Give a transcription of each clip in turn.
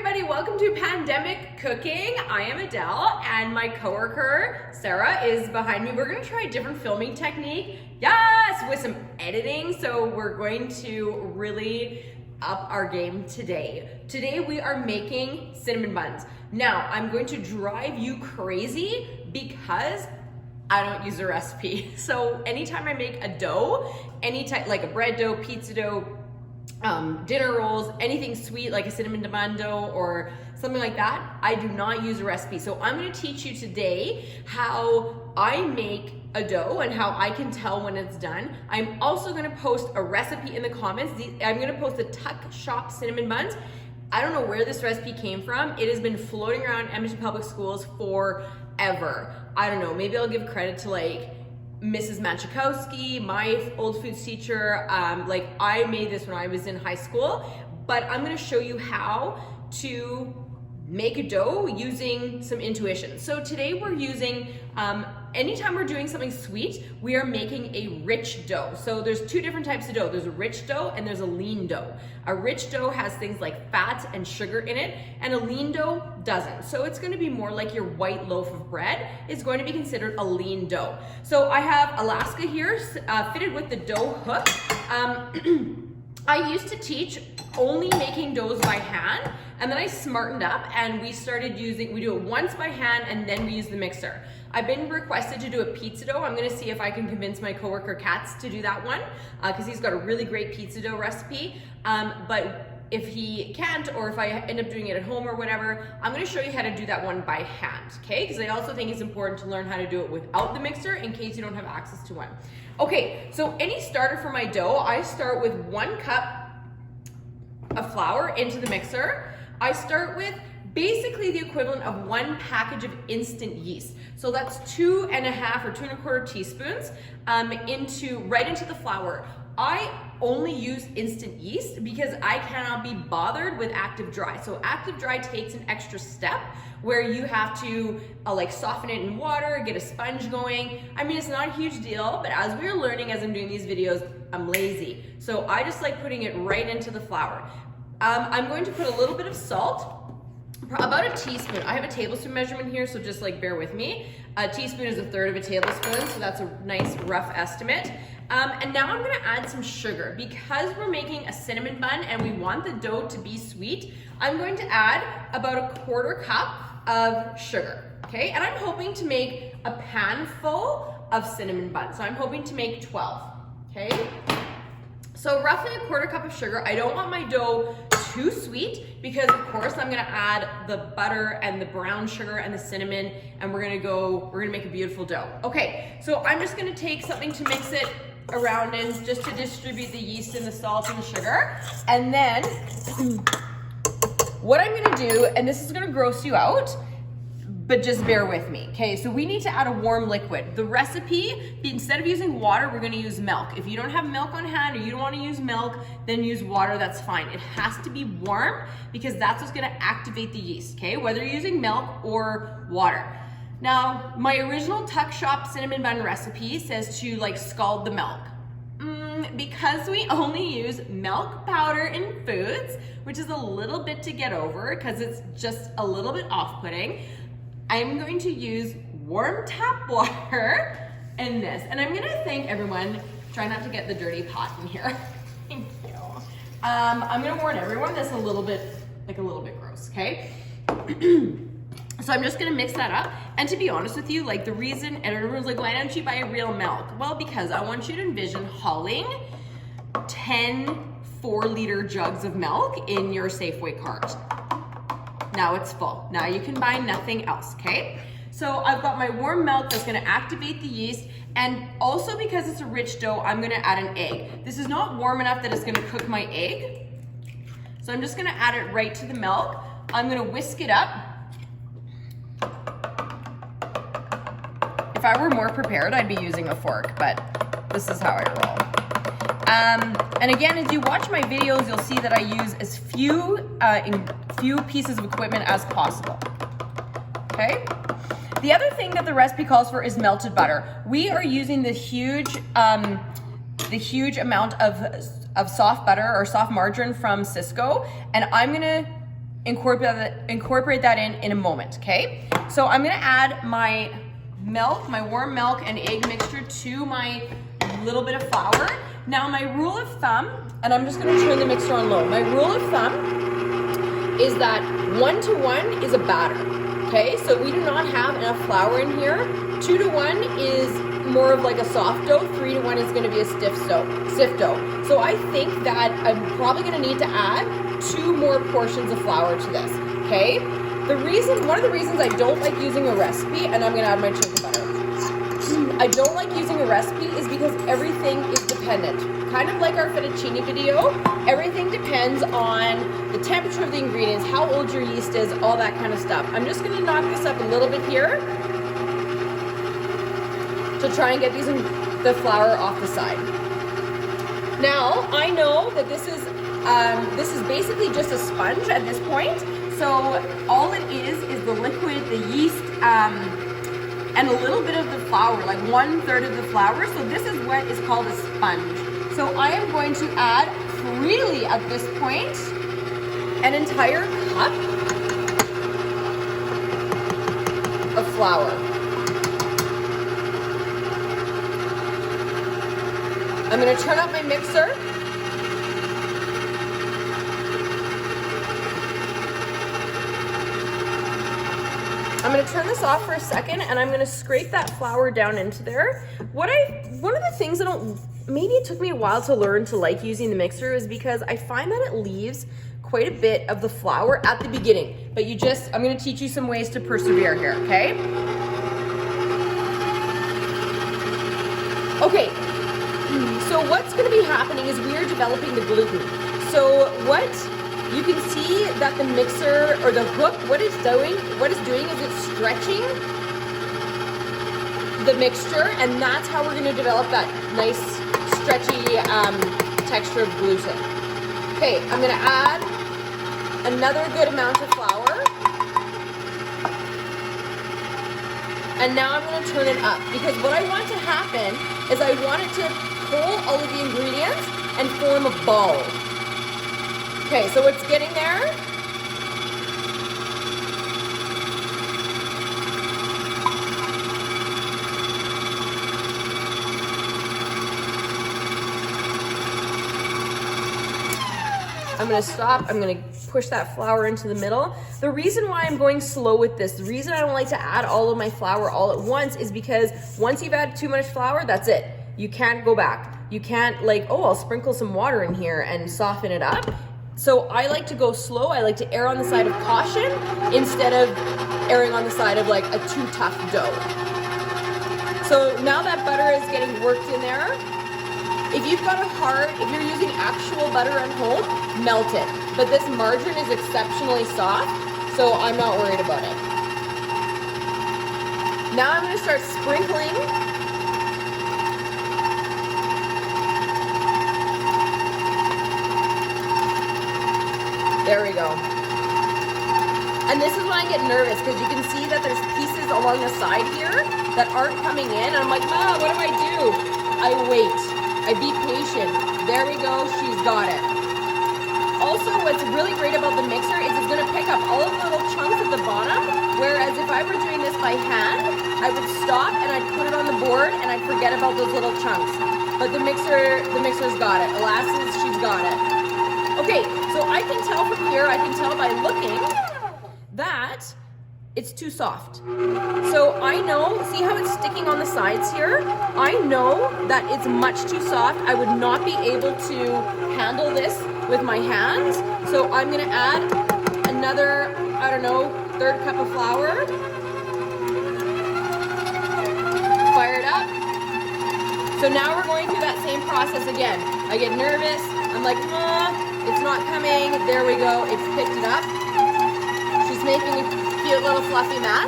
everybody, welcome to Pandemic Cooking. I am Adele and my coworker Sarah is behind me. We're gonna try a different filming technique, yes, with some editing. So we're going to really up our game today. Today we are making cinnamon buns. Now I'm going to drive you crazy because I don't use a recipe. So anytime I make a dough, any type, like a bread dough, pizza dough, dinner rolls, anything sweet like a cinnamon bun dough or something like that, I do not use a recipe. So I'm going to teach you today how I make a dough and how I can tell when it's done. I'm also going to post a recipe in the comments. I'm going to post the Tuck Shop cinnamon buns. I don't know where this recipe came from. It has been floating around Edmonton Public Schools forever. I don't know, maybe I'll give credit to like Mrs. Machikowski, my old foods teacher. Like I made this when I was in high school, but I'm gonna show you how to make a dough using some intuition. So today we're using, anytime we're doing something sweet, we are making a rich dough. So there's two different types of dough. There's a rich dough and there's a lean dough. A rich dough has things like fat and sugar in it, and a lean dough doesn't. So it's gonna be more like your white loaf of bread. It's going to be considered a lean dough. So I have Alaska here fitted with the dough hook. I used to teach only making doughs by hand, and then I smartened up and we started using, we do it once by hand and then we use the mixer. I've been requested to do a pizza dough. I'm gonna see if I can convince my coworker Katz to do that one because he's got a really great pizza dough recipe. But if he can't, or if I end up doing it at home or whatever, I'm gonna show you how to do that one by hand, okay? Because I also think it's important to learn how to do it without the mixer in case you don't have access to one. Okay, so any starter for my dough, I start with 1 cup of flour into the mixer. I start with basically the equivalent of 1 package of instant yeast. So that's 2.5 or 2.25 teaspoons right into the flour. I only use instant yeast because I cannot be bothered with active dry. So active dry takes an extra step where you have to like soften it in water, get a sponge going. I mean, it's not a huge deal, but as we're learning, as I'm doing these videos, I'm lazy. So I just like putting it right into the flour. I'm going to put a little bit of salt, about a teaspoon. I have a tablespoon measurement here, so just like bear with me. A teaspoon is 1/3 of a tablespoon, so that's a nice rough estimate. And now I'm gonna add some sugar. Because we're making a cinnamon bun and we want the dough to be sweet, I'm going to add about 1/4 cup of sugar, okay? And I'm hoping to make a pan full of cinnamon buns. So I'm hoping to make 12, okay? So roughly 1/4 cup of sugar. I don't want my dough too sweet because of course I'm gonna add the butter and the brown sugar and the cinnamon, and we're gonna make a beautiful dough. Okay, so I'm just gonna take something to mix it around in just to distribute the yeast and the salt and the sugar. And then what I'm gonna do, and this is gonna gross you out, but just bear with me. Okay, so we need to add a warm liquid. The recipe, instead of using water, we're gonna use milk. If you don't have milk on hand or you don't wanna use milk, then use water, that's fine. It has to be warm because that's what's gonna activate the yeast, okay? Whether you're using milk or water. Now, my original Tuck Shop cinnamon bun recipe says to like scald the milk. Because we only use milk powder in foods, which is a little bit to get over because it's just a little bit off-putting, I'm going to use warm tap water in this. And I'm gonna thank everyone, try not to get the dirty pot in here. Thank you. I'm gonna warn everyone that's a little bit gross, okay? So I'm just gonna mix that up. And to be honest with you, like the reason, and everyone's like, why don't you buy real milk? Well, because I want you to envision hauling 10 4-liter jugs of milk in your Safeway cart. Now it's full. Now you can buy nothing else, okay? So I've got my warm milk that's gonna activate the yeast, and also because it's a rich dough, I'm gonna add an egg. This is not warm enough that it's gonna cook my egg. So I'm just gonna add it right to the milk. I'm gonna whisk it up. If I were more prepared, I'd be using a fork, but this is how I roll. And again, as you watch my videos, you'll see that I use as few pieces of equipment as possible, okay? The other thing that the recipe calls for is melted butter. We are using the huge amount of soft butter or soft margarine from Cisco, and I'm gonna incorporate that in a moment, okay? So I'm gonna add my milk, my warm milk and egg mixture to my little bit of flour. Now my rule of thumb, and I'm just gonna turn the mixer on low. My rule of thumb is that 1 to 1 is a batter, okay? So we do not have enough flour in here. 2 to 1 is more of like a soft dough. 3 to 1 is gonna be a stiff dough. So I think that I'm probably gonna need to add 2 more portions of flour to this, okay? One of the reasons I don't like using a recipe, and I'm gonna add my chicken butter. I don't like using a recipe is because everything is dependent. Kind of like our fettuccine video, everything depends on the temperature of the ingredients, how old your yeast is, all that kind of stuff. I'm just gonna knock this up a little bit here to try and get the flour off the side. Now, I know that this is basically just a sponge at this point. So all it is the liquid, the yeast, and a little bit of the flour, like 1/3 of the flour. So this is what is called a sponge. So I am going to add freely at this point an entire cup of flour. I'm going to turn up my mixer. I'm going to turn this off for a second and I'm going to scrape that flour down into there. One of the things maybe it took me a while to learn to like using the mixer is because I find that it leaves quite a bit of the flour at the beginning. But I'm going to teach you some ways to persevere here, okay? Okay, so what's going to be happening is we are developing the gluten. So you can see that the mixer or the hook, what it's doing is it's stretching the mixture, and that's how we're going to develop that nice stretchy texture of gluten. Okay, I'm going to add another good amount of flour, and now I'm going to turn it up because what I want to happen is I want it to pull all of the ingredients and form a ball. Okay, so it's getting there. I'm gonna stop, I'm gonna push that flour into the middle. The reason why I'm going slow with this, the reason I don't like to add all of my flour all at once is because once you've added too much flour, that's it. You can't go back. You can't I'll sprinkle some water in here and soften it up. So I like to go slow. I like to err on the side of caution instead of erring on the side of like a too tough dough. So now that butter is getting worked in there, if you're using actual butter at home, melt it. But this margarine is exceptionally soft, so I'm not worried about it. Now I'm gonna start sprinkling There we go. And this is when I get nervous because you can see that there's pieces along the side here that aren't coming in. And I'm like, Ma, what do I do? I wait. I be patient. There we go. She's got it. Also, what's really great about the mixer is it's going to pick up all of the little chunks at the bottom. Whereas if I were doing this by hand, I would stop and I'd put it on the board and I'd forget about those little chunks. But the mixer's got it. Molasses, she's got it. Okay, so I can tell from here, I can tell by looking that it's too soft. So I know, see how it's sticking on the sides here? I know that it's much too soft. I would not be able to handle this with my hands. So I'm gonna add another, 1/3 cup of flour. Fire it up. So now we're going through that same process again. I get nervous, I'm like, it's not coming. There we go, it's picked it up. She's making a cute little fluffy mess.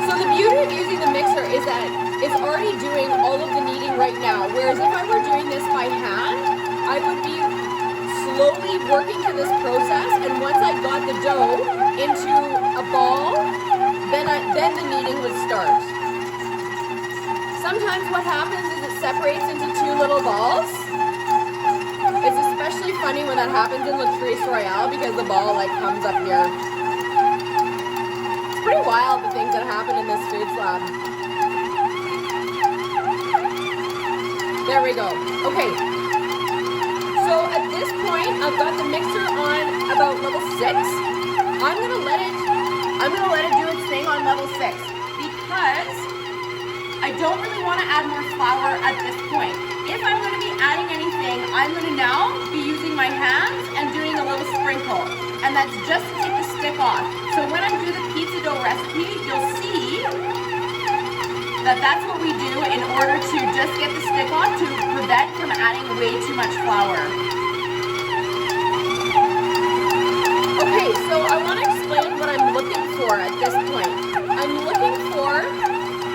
So the beauty of using the mixer is that it's already doing all of the kneading right now. Whereas if I were doing this by hand, I would be slowly working through this process, and once I got the dough into a ball, then the kneading would start. sometimes what happens is it separates into two little balls. It's especially funny when that happens in Latrice Royale because the ball like comes up here. It's pretty wild the things that happen in this food lab. There we go. Okay. So at this point, I've got the mixer on about level 6. I'm gonna let it do its thing on level 6 because I don't really want to add more flour at this point. If I'm going to be adding anything, I'm going to now be using my hands and doing a little sprinkle. And that's just to take the stick off. So when I do the pizza dough recipe, you'll see that that's what we do in order to just get the stick off to prevent from adding way too much flour. Okay, so I want to explain what I'm looking for at this point. I'm looking for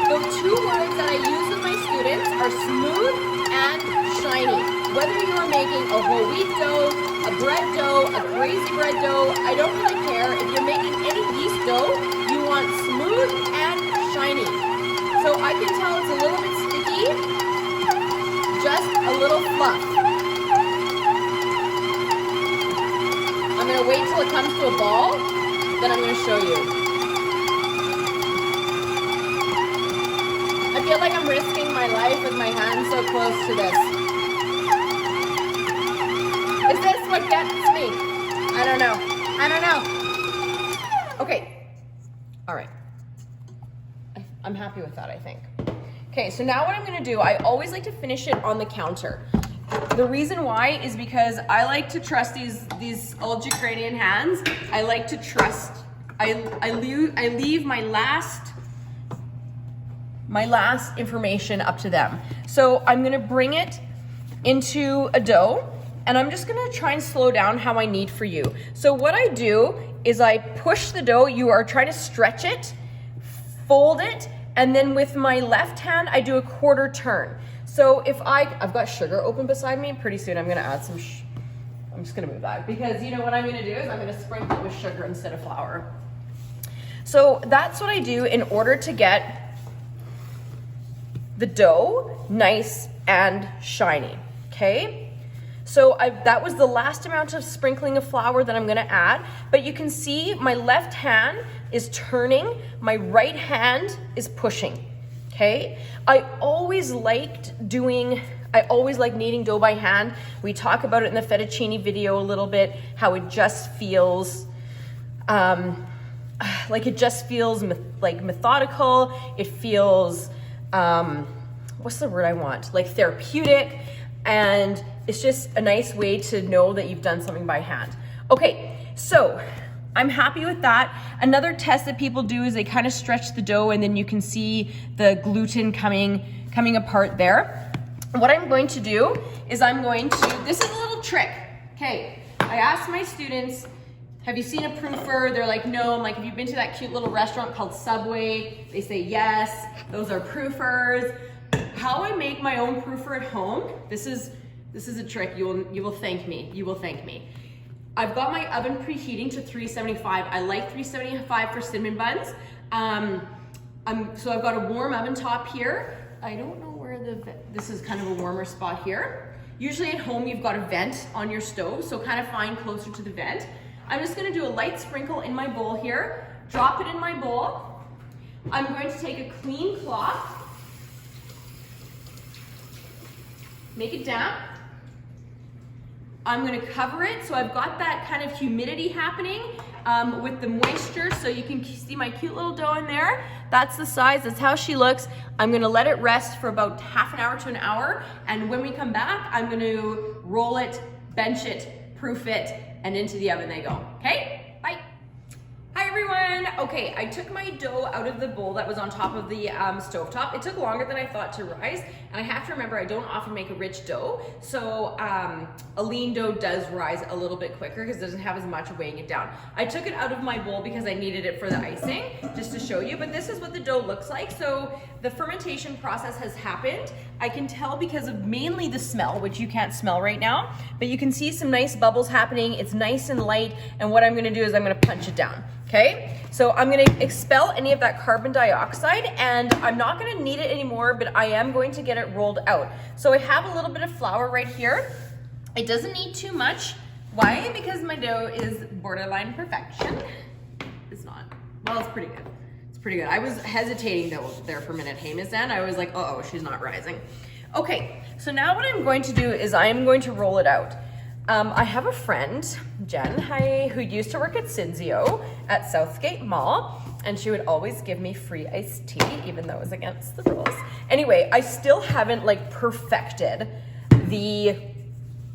the two words that I use with my students are smooth and shiny. Whether you are making a whole wheat dough, a bread dough, a crazy bread dough, I don't really care. If you're making any yeast dough, you want smooth and shiny. So I can tell it's a little bit sticky, just a little fluff. I'm gonna wait till it comes to a ball, then I'm gonna show you. I feel like I'm risking my life with my hands so close to this. Is this what gets me? I don't know. Okay. All right. I'm happy with that, I think. Okay, so now what I'm gonna do, I always like to finish it on the counter. The reason why is because I like to trust these old Ukrainian hands. I like to trust, I leave my last information up to them. So I'm gonna bring it into a dough and I'm just gonna try and slow down how I need for you. So what I do is I push the dough, you are trying to stretch it, fold it, and then with my left hand, I do a quarter turn. So if I've got sugar open beside me, pretty soon I'm gonna add some, I'm just gonna move that because you know what I'm gonna do is I'm gonna sprinkle it with sugar instead of flour. So that's what I do in order to get the dough nice and shiny, okay? So that was the last amount of sprinkling of flour that I'm gonna add, but you can see my left hand is turning, my right hand is pushing, okay? I always liked kneading dough by hand. We talk about it in the fettuccine video a little bit, how it just feels, like methodical, it feels, what's the word I want? Like therapeutic, and it's just a nice way to know that you've done something by hand. Okay, so I'm happy with that. Another test that people do is they kind of stretch the dough and then you can see the gluten coming apart there. What I'm going to do is this is a little trick. Okay, I asked my students, have you seen a proofer? They're like, no. I'm like, have you been to that cute little restaurant called Subway? They say, yes, those are proofers. How I make my own proofer at home, this is a trick. You will thank me. You will thank me. I've got my oven preheating to 375. I like 375 for cinnamon buns. So I've got a warm oven top here. I don't know where this is kind of a warmer spot here. Usually at home you've got a vent on your stove, so kind of find closer to the vent. I'm just gonna do a light sprinkle in my bowl here, drop it in my bowl. I'm going to take a clean cloth, make it damp. I'm gonna cover it so I've got that kind of humidity happening with the moisture, so you can see my cute little dough in there. That's the size, that's how she looks. I'm gonna let it rest for about half an hour to an hour, and when we come back, I'm gonna roll it, bench it, proof it, and into the oven they go, okay? Bye. Hi everyone. Okay, I took my dough out of the bowl that was on top of the stovetop. It took longer than I thought to rise, and I have to remember I don't often make a rich dough, so a lean dough does rise a little bit quicker because it doesn't have as much weighing it down. I took it out of my bowl because I needed it for the icing, just to show you, but this is what the dough looks like. So the fermentation process has happened. I can tell because of mainly the smell, which you can't smell right now, but you can see some nice bubbles happening. It's nice and light, and what I'm gonna do is I'm gonna punch it down. Okay, so I'm gonna expel any of that carbon dioxide, and I'm not gonna knead it anymore, but I am going to get it rolled out. So I have a little bit of flour right here. It doesn't need too much. Why? Because my dough is borderline perfection. It's not. Well, it's pretty good. It's pretty good. I was hesitating though there for a minute. Hey, Miss Ann, I was like, uh-oh, she's not rising. Okay, so now what I'm going to do is I am going to roll it out. I have a friend, Jen, who used to work at Cinzio at Southgate Mall, and she would always give me free iced tea, even though it was against the rules. Anyway, I still haven't like perfected the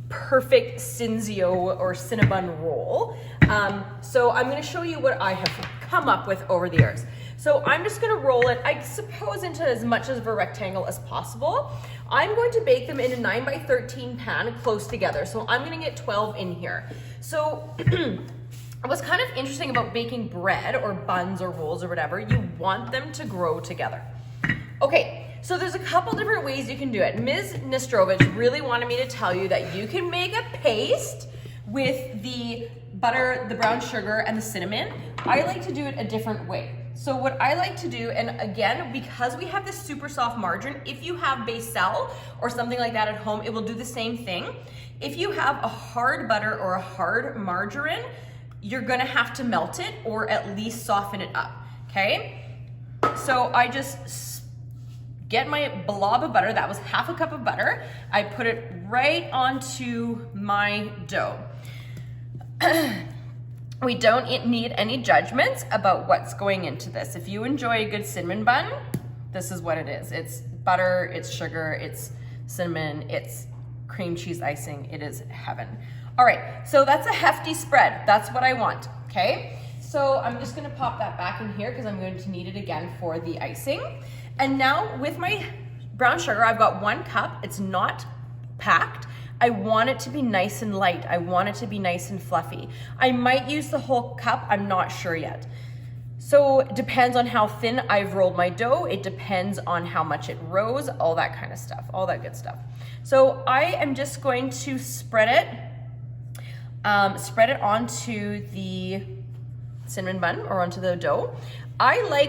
perfect Cinzio or Cinnabon roll. So I'm gonna show you what I have come up with over the years. So I'm just gonna roll it, I suppose, into as much of a rectangle as possible. I'm going to bake them in a 9x13 pan close together. So I'm gonna get 12 in here. So what's kind of interesting about baking bread or buns or rolls or whatever, you want them to grow together. Okay, so there's a couple different ways you can do it. Ms. Nistrovich really wanted me to tell you that you can make a paste with the butter, the brown sugar, and the cinnamon. I like to do it a different way. So what I like to do, and again, because we have this super soft margarine, if you have Becel or something like that at home, it will do the same thing. If you have a hard butter or a hard margarine, you're gonna have to melt it or at least soften it up, okay? So I just get my blob of butter, that was half a cup of butter. I put it right onto my dough. We don't need any judgments about what's going into this. If you enjoy a good cinnamon bun, this is what it is. It's butter, it's sugar, it's cinnamon, it's cream cheese icing. It is heaven. All right, so that's a hefty spread. That's what I want, okay? So I'm just gonna pop that back in here because I'm going to need it again for the icing. And now with my brown sugar, I've got 1 cup. It's not packed. I want it to be nice and light. I want it to be nice and fluffy. I might use the whole cup, I'm not sure yet. So it depends on how thin I've rolled my dough. It depends on how much it rose, all that kind of stuff, all that good stuff. So I am just going to spread it onto the cinnamon bun or onto the dough.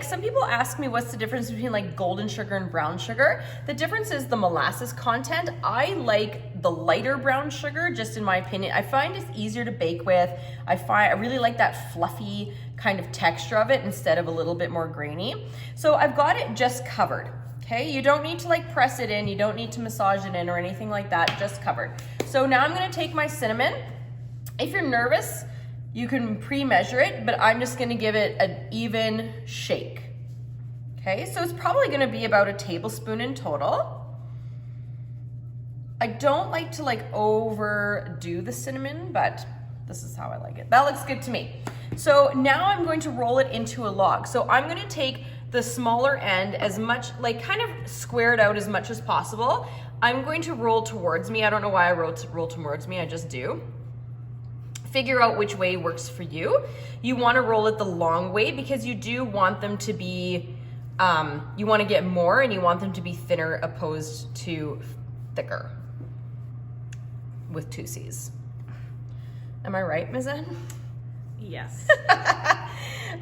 Some people ask me what's the difference between like golden sugar and brown sugar. The difference is the molasses content. I like the lighter brown sugar, just in my opinion. I find it's easier to bake with. I really like that fluffy kind of texture of it instead of a little bit more grainy. So I've got it just covered, okay? You don't need to like press it in, you don't need to massage it in or anything like that, just covered. So now I'm gonna take my cinnamon. If you're nervous, you can pre-measure it, but I'm just gonna give it an even shake. Okay, so it's probably gonna be about a tablespoon in total. I don't like to like overdo the cinnamon, but this is how I like it. That looks good to me. So now I'm going to roll it into a log. So I'm gonna take the smaller end as much, like kind of square it out as much as possible. I'm going to roll towards me. I don't know why I roll towards me, I just do. Figure out which way works for you. You want to roll it the long way because you do want them to be, you want to get more and you want them to be thinner opposed to thicker with 2 C's. Am I right, Ms. Ann? Yes.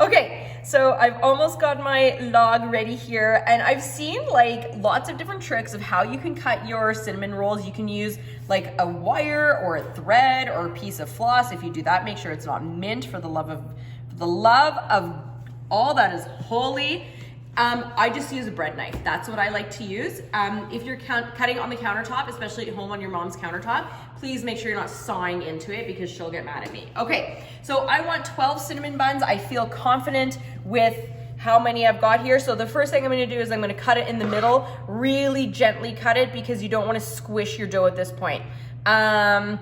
Okay, so I've almost got my log ready here, and I've seen like lots of different tricks of how you can cut your cinnamon rolls. You can use like a wire or a thread or a piece of floss. If you do that, make sure it's not mint for the love of all that is holy. I just use a bread knife. That's what I like to use. If you're cutting on the countertop, especially at home on your mom's countertop, please make sure you're not sawing into it because she'll get mad at me. Okay, so I want 12 cinnamon buns. I feel confident with how many I've got here. So the first thing I'm gonna do is I'm gonna cut it in the middle, really gently cut it because you don't wanna squish your dough at this point. My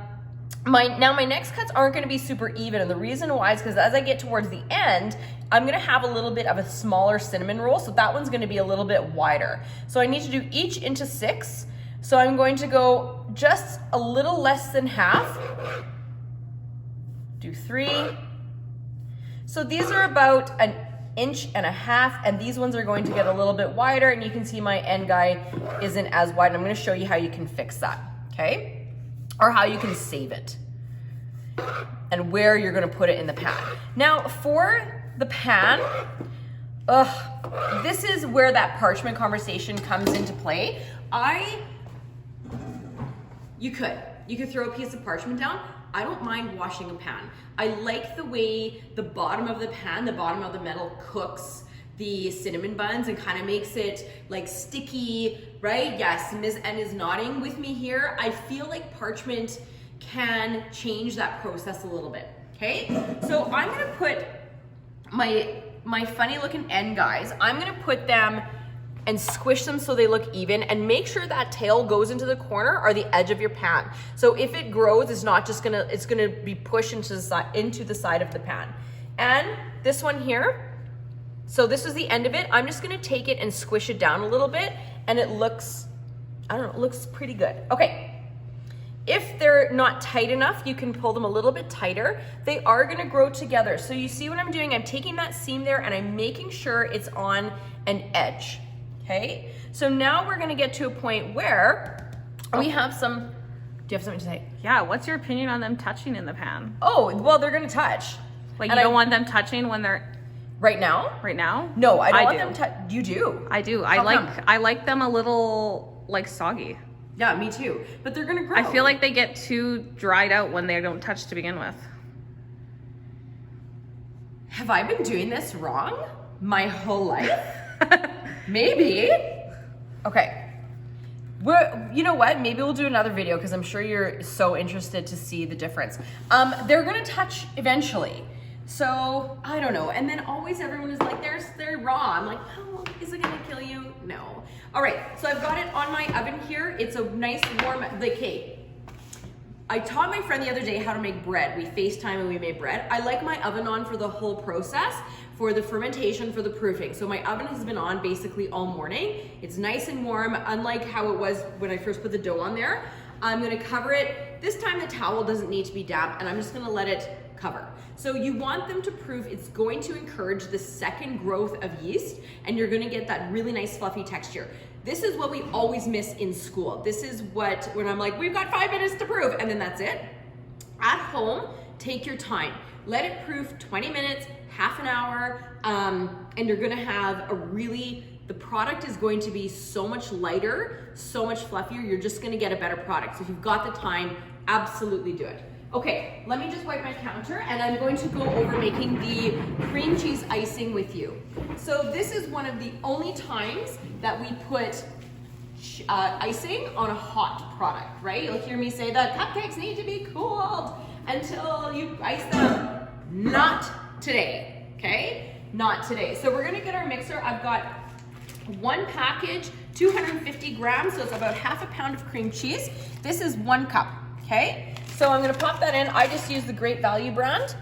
next cuts aren't gonna be super even, and the reason why is because as I get towards the end, I'm gonna have a little bit of a smaller cinnamon roll, so that one's gonna be a little bit wider. So I need to do each into 6. So I'm going to go just a little less than half. Do 3. So these are about 1.5 inches, and these ones are going to get a little bit wider, and you can see my end guy isn't as wide. And I'm gonna show you how you can fix that, okay? Or how you can save it and where you're gonna put it in the pan. Now for the pan, this is where that parchment conversation comes into play. You could throw a piece of parchment down. I don't mind washing a pan. I like the way the bottom of the pan, the bottom of the metal cooks the cinnamon buns and kind of makes it like sticky, right? Yes, Ms. N is nodding with me here. I feel like parchment can change that process a little bit, okay? So I'm gonna put my funny looking end guys, I'm gonna put them and squish them so they look even, and make sure that tail goes into the corner or the edge of your pan. So if it grows, it's not just it's gonna be pushed into the side of the pan. And this one here, so this is the end of it. I'm just gonna take it and squish it down a little bit, and it looks, I don't know, it looks pretty good. Okay, if they're not tight enough, you can pull them a little bit tighter. They are gonna grow together. So you see what I'm doing? I'm taking that seam there and I'm making sure it's on an edge, okay? So now we're gonna get to a point where we have some, do you have something to say? Yeah, what's your opinion on them touching in the pan? Oh, well, they're gonna touch. Like, you don't want them touching when they're... Right now? Right now? No, I don't want them to. You do? I do. I like them a little like soggy. Yeah, me too. But they're gonna grow. I feel like they get too dried out when they don't touch to begin with. Have I been doing this wrong my whole life? Maybe. Okay. You know what? Maybe we'll do another video because I'm sure you're so interested to see the difference. They're gonna touch eventually. So, I don't know. And then always everyone is like, they're raw. I'm like, oh, is it gonna kill you? No. All right, so I've got it on my oven here. It's a nice warm, I taught my friend the other day how to make bread. We FaceTime and we made bread. I like my oven on for the whole process, for the fermentation, for the proofing. So my oven has been on basically all morning. It's nice and warm, unlike how it was when I first put the dough on there. I'm gonna cover it. This time the towel doesn't need to be damp, and I'm just gonna let it cover. So you want them to proof. It's going to encourage the second growth of yeast, and you're gonna get that really nice fluffy texture. This is what we always miss in school. This is what, when I'm like, we've got 5 minutes to proof, and then that's it. At home, take your time. Let it proof 20 minutes, half an hour, and you're gonna have a really, the product is going to be so much lighter, so much fluffier. You're just gonna get a better product. So if you've got the time, absolutely do it. Okay, let me just wipe my counter, and I'm going to go over making the cream cheese icing with you. So this is one of the only times that we put icing on a hot product, right? You'll hear me say the cupcakes need to be cooled until you ice them. Not today, okay? Not today. So we're gonna get our mixer. I've got one package, 250 grams, so it's about half a pound of cream cheese. This is 1 cup, okay? So I'm gonna pop that in. I just use the Great Value brand.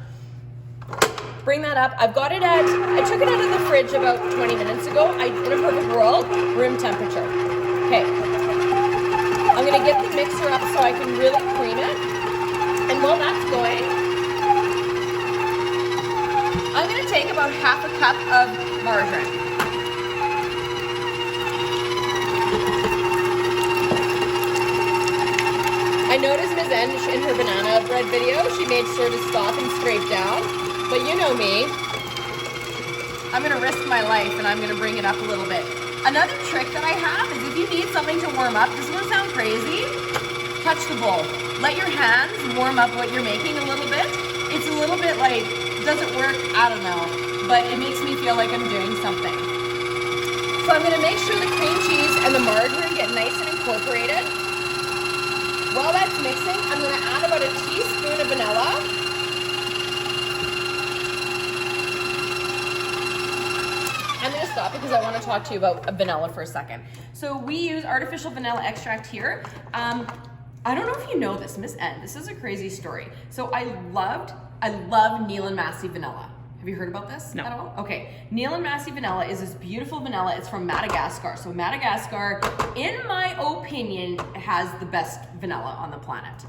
Bring that up. I've got it at, I took it out of the fridge about 20 minutes ago. In a perfect world, room temperature. Okay. I'm gonna get the mixer up so I can really cream it. And while that's going, I'm gonna take about half a cup of margarine. I noticed Ms. N in her banana bread video, she made sure to stop and scrape down. But you know me, I'm gonna risk my life and I'm gonna bring it up a little bit. Another trick that I have is if you need something to warm up, this is gonna sound crazy, touch the bowl. Let your hands warm up what you're making a little bit. It's a little bit like, does it work? I don't know. But it makes me feel like I'm doing something. So I'm gonna make sure the cream cheese and the margarine get nice and incorporated. While that's mixing, I'm gonna add about a teaspoon of vanilla. I'm gonna stop because I wanna talk to you about vanilla for a second. So we use artificial vanilla extract here. I don't know if you know this, Miss N, this is a crazy story. So I love Neil and Massey vanilla. Have you heard about this at all? Okay, Neil and Massey vanilla is this beautiful vanilla. It's from Madagascar. So Madagascar, in my opinion, has the best vanilla on the planet.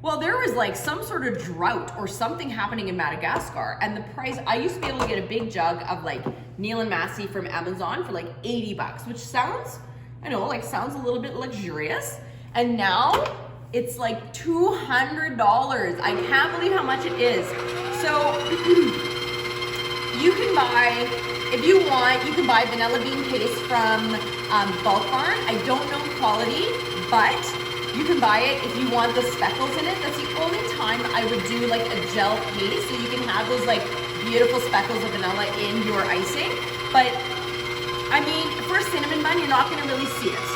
Well, there was like some sort of drought or something happening in Madagascar, and the price, I used to be able to get a big jug of like Neil and Massey from Amazon for like 80 bucks, which sounds, I know, like sounds a little bit luxurious. And now it's like $200. I can't believe how much it is. So, you You can buy, if you want, you can buy vanilla bean paste from Bulk Barn. I don't know quality, but you can buy it if you want the speckles in it. That's the only time I would do like a gel paste, so you can have those like beautiful speckles of vanilla in your icing. But I mean, for a cinnamon bun, you're not gonna really see it.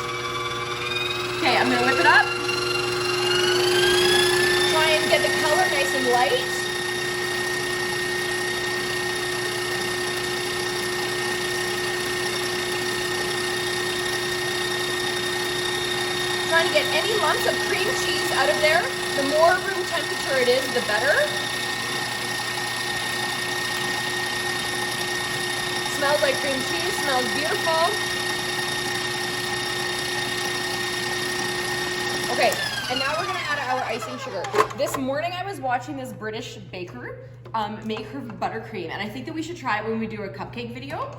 Okay, I'm gonna whip it up. Try and get the color nice and light. Trying to get any lumps of cream cheese out of there. The more room temperature it is, the better. Smells like cream cheese, smells beautiful. Okay, and now we're gonna add our icing sugar. This morning I was watching this British baker make her buttercream, and I think that we should try it when we do a cupcake video.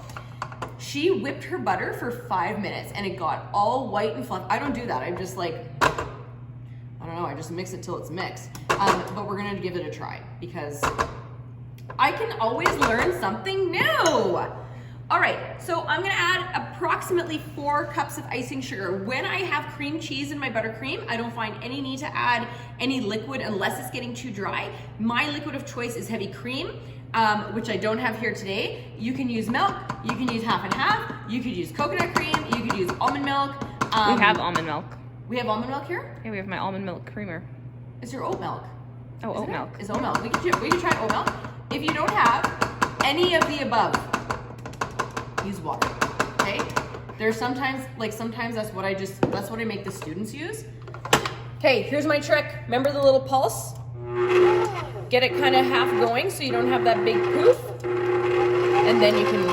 She whipped her butter for 5 minutes and it got all white and fluffy. I don't do that. I'm just like, I don't know, I just mix it till it's mixed. But we're gonna give it a try because I can always learn something new. All right, so I'm gonna add approximately 4 cups of icing sugar. When I have cream cheese in my buttercream, I don't find any need to add any liquid unless it's getting too dry. My liquid of choice is heavy cream, which I don't have here today. You can use milk, you can use half and half, you could use coconut cream, you could use almond milk. We have almond milk. We have almond milk here? Yeah, we have my almond milk creamer. Is there oat milk? Oh, oat milk. Is oat milk. We could try oat milk. If you don't have any of the above, use water, okay? There's sometimes that's what I make the students use. Okay, here's my trick. Remember the little pulse? Get it kind of half going so you don't have that big poof. And then you can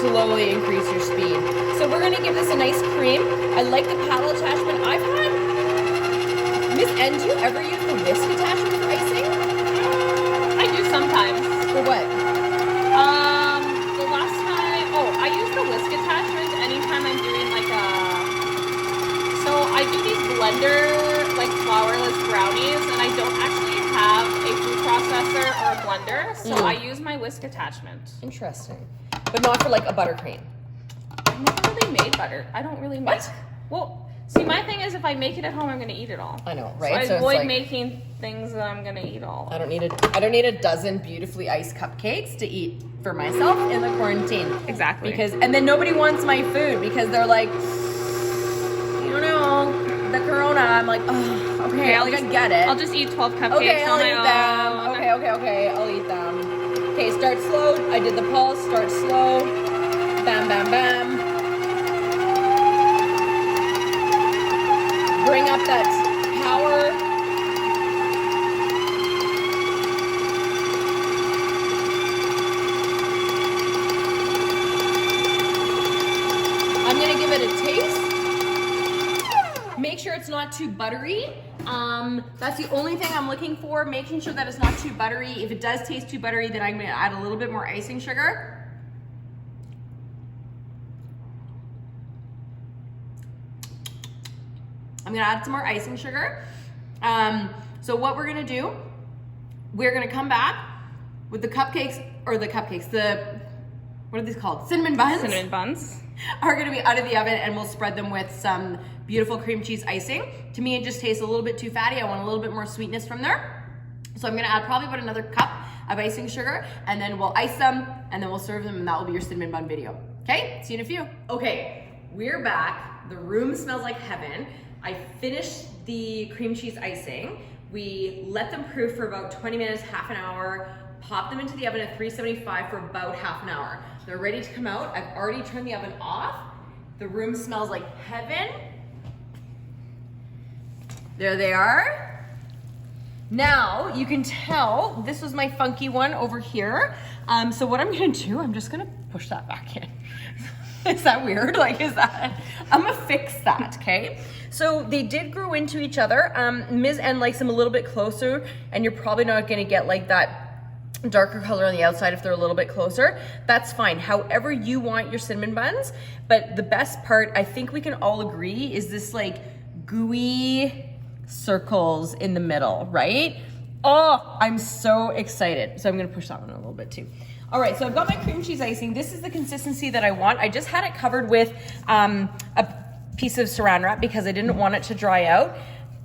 slowly increase your speed. So we're gonna give this a nice cream. I like the paddle attachment. I've had, Miss N, do you ever use the whisk attachment for icing? I do sometimes. For what? The last time, I use the whisk attachment anytime I'm doing so I do these blender, like flourless brownies, and I don't actually have a food processor or a blender, so I use my whisk attachment. Interesting. But not for like a buttercream. I've never really made butter. I don't really make. What? Well, see, my thing is if I make it at home, I'm gonna eat it all. I know, right? So I avoid making things that I'm gonna eat all. I don't need a dozen beautifully iced cupcakes to eat for myself in the quarantine. Exactly. And then nobody wants my food because they're like, you know, the corona. I'm like, oh, okay, I get it. I'll just eat 12 cupcakes okay, on I'll my eat own. them. Okay, I'll eat them. Okay, start slow. I did the pulse. Start slow. Bam, bam, bam. Bring up that power. I'm gonna give it a taste. Make sure it's not too buttery. That's the only thing I'm looking for, making sure that it's not too buttery. If it does taste too buttery, then I'm gonna add a little bit more icing sugar. I'm gonna add some more icing sugar. So what we're gonna do, we're gonna come back with the cupcakes, what are these called? Cinnamon buns. Cinnamon buns. Are gonna be out of the oven, and we'll spread them with some beautiful cream cheese icing. To me, it just tastes a little bit too fatty. I want a little bit more sweetness from there. So I'm gonna add probably about another cup of icing sugar, and then we'll ice them, and then we'll serve them, and that will be your cinnamon bun video. Okay, see you in a few. Okay, we're back. The room smells like heaven. I finished the cream cheese icing. We let them proof for about 20 minutes, half an hour, pop them into the oven at 375 for about half an hour. They're ready to come out. I've already turned the oven off. The room smells like heaven. There they are. Now you can tell this was my funky one over here. So what I'm gonna do, I'm just gonna push that back in. Is that weird? I'm gonna fix that, okay? So they did grow into each other. Ms. N likes them a little bit closer, and you're probably not gonna get like that darker color on the outside if they're a little bit closer. That's fine, however you want your cinnamon buns. But the best part, I think we can all agree, is this like gooey circles in the middle, right? Oh, I'm so excited. So I'm gonna push that one a little bit too. All right, so I've got my cream cheese icing. This is the consistency that I want. I just had it covered with a piece of saran wrap because I didn't want it to dry out.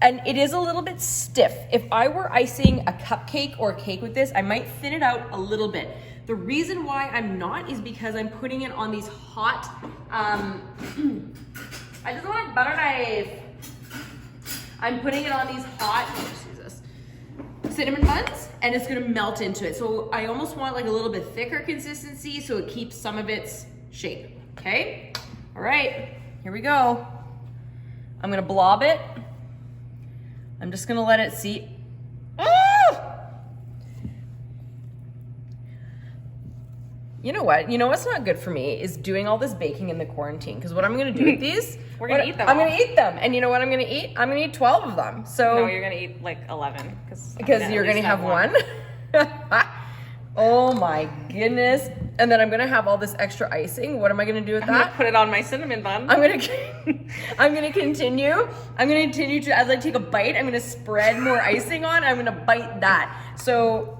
And it is a little bit stiff. If I were icing a cupcake or a cake with this, I might thin it out a little bit. The reason why I'm not is because I'm putting it on these hot, I just want a butter knife. I'm putting it on these hot, cinnamon buns, and it's gonna melt into it. So I almost want like a little bit thicker consistency so it keeps some of its shape, okay? All right, here we go. I'm gonna blob it. I'm just gonna let it see. You know what? You know what's not good for me is doing all this baking in the quarantine. Because what I'm gonna do with these, we're gonna eat them. I'm gonna eat them, and you know what I'm gonna eat? I'm gonna eat 12 of them. So no, you're gonna eat like 11 because you're gonna have one. Oh my goodness! And then I'm gonna have all this extra icing. What am I gonna do with that? I'm gonna put it on my cinnamon bun. I'm gonna continue. I'm gonna continue to, as I take a bite, I'm gonna spread more icing on. I'm gonna bite that. So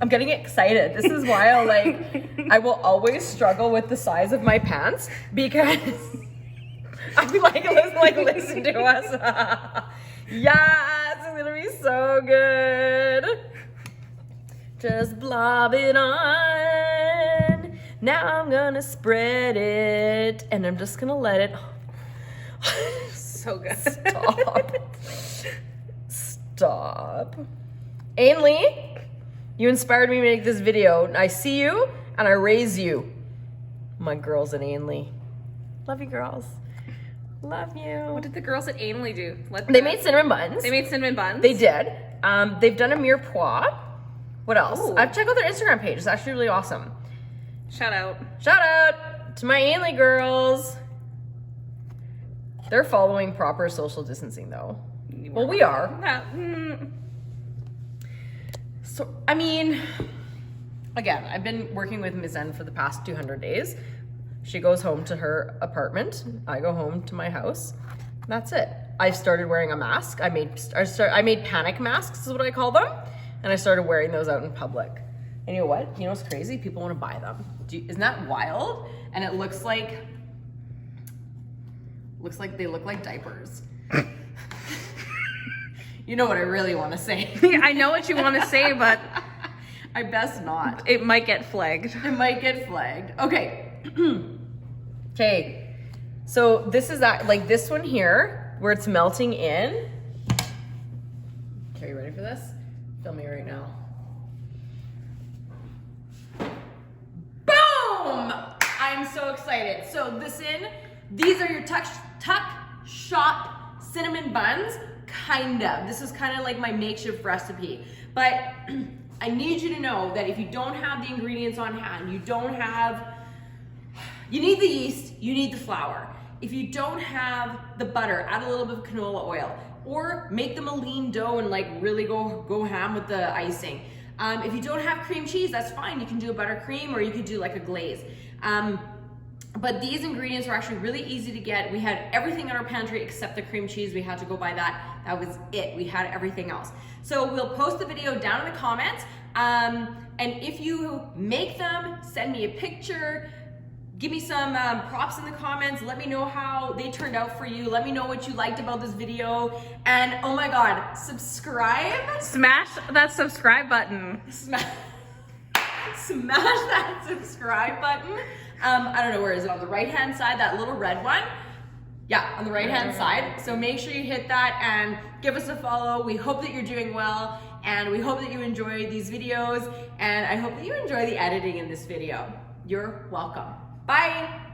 I'm getting excited. This is why I will always struggle with the size of my pants because I'm like listen to us. Yes, it's gonna be so good. Just blob it on. Now I'm gonna spread it and I'm just gonna let it. So good. Stop. Ainley, you inspired me to make this video. I see you and I raise you. My girls at Ainley. Love you, girls. Love you. What did the girls at Ainley do? They made cinnamon buns. They made cinnamon buns? They did. They've done a mirepoix. What else? Ooh. I've checked out their Instagram page. It's actually really awesome. Shout out. Shout out to my Ainley girls. They're following proper social distancing though. Well, we are. So, I mean, again, I've been working with Ms. N for the past 200 days. She goes home to her apartment. I go home to my house. That's it. I started wearing a mask. I made panic masks is what I call them. And I started wearing those out in public. And you know what? You know what's crazy? People want to buy them. Isn't that wild? And it looks like they look like diapers. You know what I really want to say. I know what you want to say, but I best not. It might get flagged. It might get flagged. Okay. Okay. So this is that, like this one here, where it's melting in. Okay, are you ready for this? Film me right now. Boom! I'm so excited. So these are your tuck shop cinnamon buns. Kind of. This is kind of like my makeshift recipe. But I need you to know that if you don't have the ingredients on hand, you need the yeast, you need the flour. If you don't have the butter, add a little bit of canola oil. Or make them a lean dough and like really go ham with the icing. If you don't have cream cheese, that's fine. You can do a buttercream or you could do like a glaze. But these ingredients are actually really easy to get. We had everything in our pantry except the cream cheese. We had to go buy that. That was it. We had everything else. So we'll post the video down in the comments. And if you make them, send me a picture. Give me some props in the comments. Let me know how they turned out for you. Let me know what you liked about this video. And oh my God, subscribe. Smash that subscribe button. Smash that subscribe button. I don't know, where is it? On the right-hand side, that little red one. Yeah, on the right-hand side. So make sure you hit that and give us a follow. We hope that you're doing well and we hope that you enjoy these videos and I hope that you enjoy the editing in this video. You're welcome. Bye.